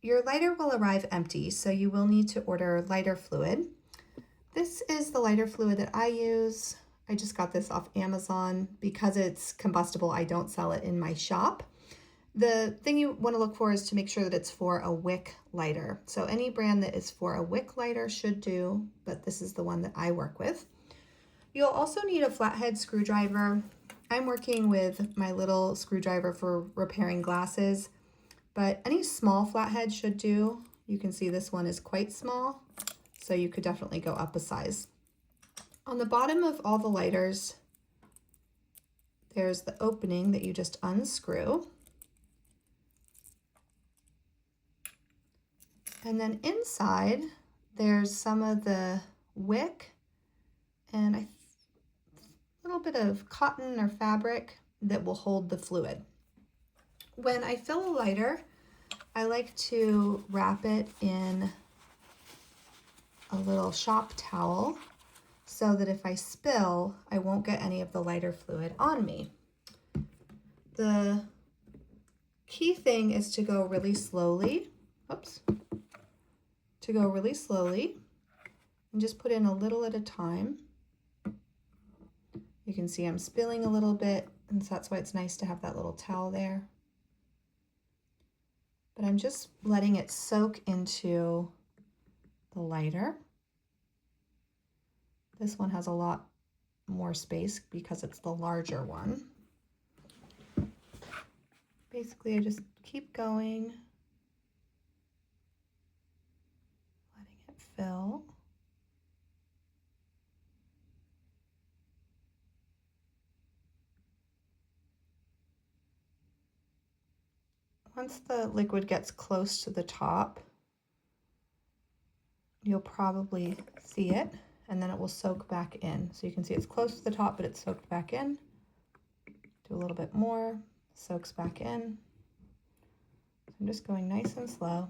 Your lighter will arrive empty, so you will need to order lighter fluid. This is the lighter fluid that I use. I just got this off Amazon. Because it's combustible, I don't sell it in my shop. The thing you want to look for is to make sure that it's for a wick lighter. So any brand that is for a wick lighter should do, but this is the one that I work with. You'll also need a flathead screwdriver. I'm working with my little screwdriver for repairing glasses, but any small flathead should do. You can see this one is quite small, so you could definitely go up a size. On the bottom of all the lighters, there's the opening that you just unscrew. And then inside, there's some of the wick and a little bit of cotton or fabric that will hold the fluid. When I fill a lighter, I like to wrap it in a little shop towel so that if I spill, I won't get any of the lighter fluid on me. The key thing is to go really slowly. Oops. To go really slowly and just put in a little at a time. You can see I'm spilling a little bit, and so that's why it's nice to have that little towel there. But I'm just letting it soak into the lighter. This one has a lot more space because it's the larger one. Basically, I just keep going. Fill. Once the liquid gets close to the top, you'll probably see it, and then it will soak back in. So you can see it's close to the top, but it's soaked back in. Do a little bit more, soaks back in. So I'm just going nice and slow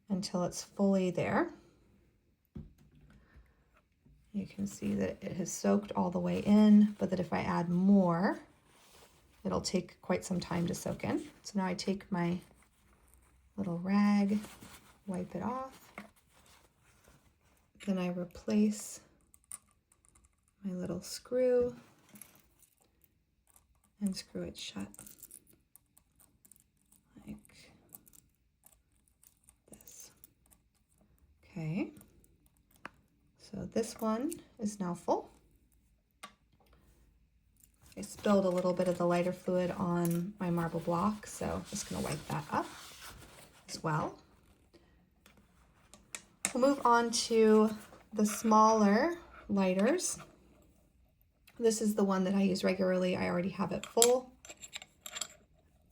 until it's fully there. You can see that it has soaked all the way in, but that if I add more, it'll take quite some time to soak in. So now I take my little rag, wipe it off, then I replace my little screw and screw it shut like this. Okay, so this one is now full. I spilled a little bit of the lighter fluid on my marble block, so I'm just going to wipe that up as well. We'll move on to the smaller lighters. This is the one that I use regularly. I already have it full,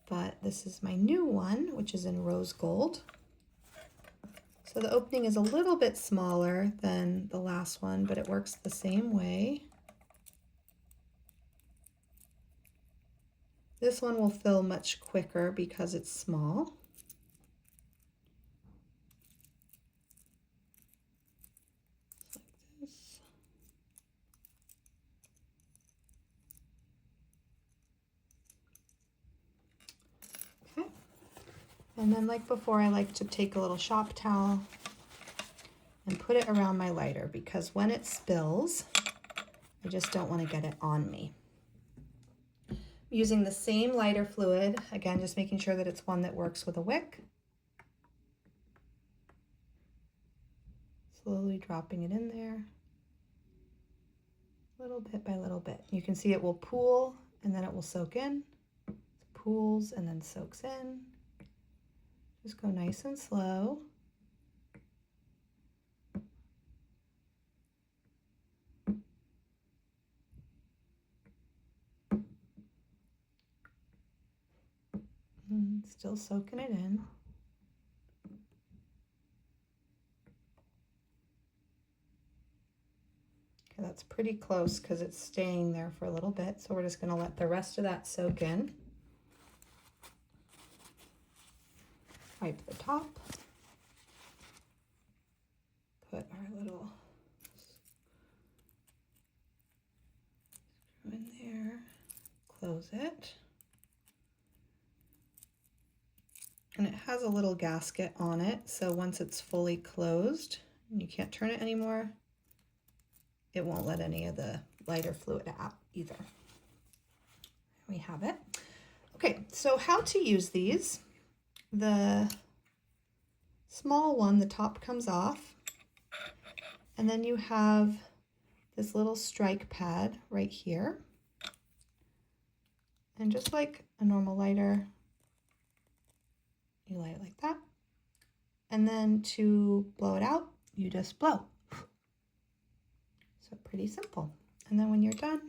but this is my new one, which is in rose gold. So the opening is a little bit smaller than the last one, but it works the same way. This one will fill much quicker because it's small. Like this. Okay. And then like before, I like to take a little shop towel and put it around my lighter because when it spills, I just don't want to get it on me. Using the same lighter fluid, again, just making sure that it's one that works with a wick. Slowly dropping it in there, little bit by little bit. You can see it will pool and then it will soak in. It pools and then soaks in. Just go nice and slow. Still soaking it in. Okay, that's pretty close because it's staying there for a little bit. So we're just going to let the rest of that soak in. Wipe the top. Put our little screw in there. Close it. And it has a little gasket on it, so once it's fully closed and you can't turn it anymore, it won't let any of the lighter fluid out either. We have it. Okay, so how to use these. The small one, the top comes off, and then you have this little strike pad right here. And just like a normal lighter, you light it like that. And then to blow it out, you just blow. So pretty simple. And then when you're done,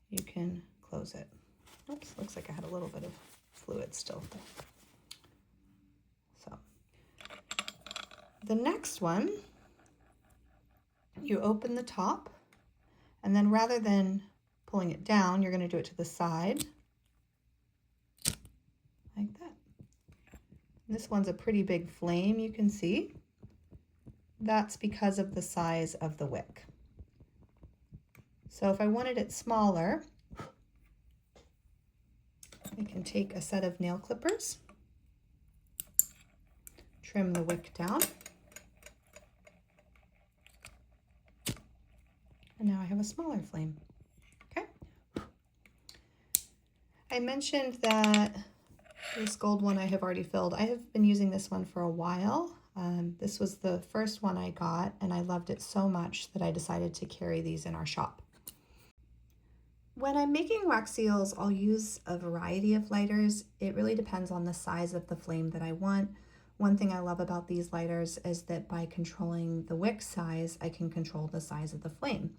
you can close it. Oops, looks like I had a little bit of fluid still there. So the next one, you open the top, and then rather than pulling it down, you're going to do it to the side like that. And this one's a pretty big flame, you can see. That's because of the size of the wick. So if I wanted it smaller, I can take a set of nail clippers, trim the wick down, and now I have a smaller flame. Okay. I mentioned that this gold one I have already filled. I have been using this one for a while. This was the first one I got, and I loved it so much that I decided to carry these in our shop. When I'm making wax seals, I'll use a variety of lighters. It really depends on the size of the flame that I want. One thing I love about these lighters is that by controlling the wick size, I can control the size of the flame.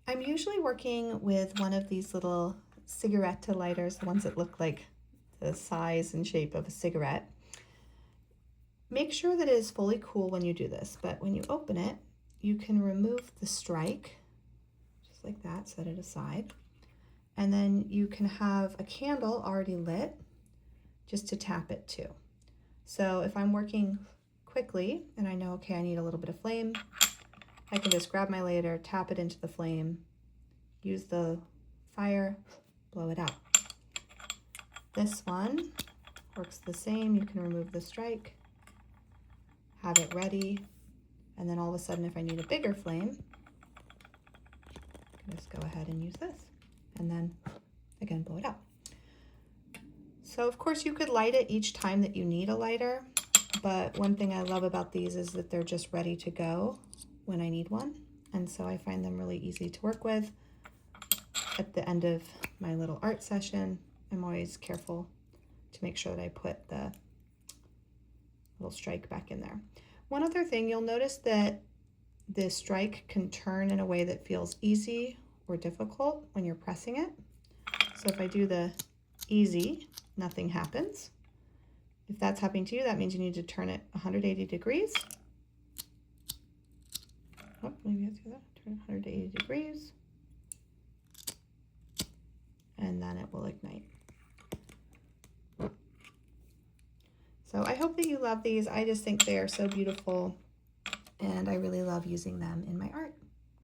I'm usually working with one of these little cigarette lighters, the ones that look like the size and shape of a cigarette. Make sure that it is fully cool when you do this, but when you open it, you can remove the strike, just like that, set it aside. And then you can have a candle already lit just to tap it to. So if I'm working quickly and I know, okay, I need a little bit of flame, I can just grab my lighter, tap it into the flame, use the fire, blow it out. This one works the same. You can remove the strike, have it ready, and then all of a sudden if I need a bigger flame, I can just go ahead and use this, and then again blow it out. So of course you could light it each time that you need a lighter, but one thing I love about these is that they're just ready to go when I need one, and so I find them really easy to work with. At the end of my little art session, I'm always careful to make sure that I put the little strike back in there. One other thing, you'll notice that the strike can turn in a way that feels easy or difficult when you're pressing it. So if I do the easy, nothing happens. If that's happening to you, that means you need to turn it 180 degrees. Oh, maybe I do that. Turn it 180 degrees. And then it will ignite. So I hope that you love these. I just think they are so beautiful, and I really love using them in my art.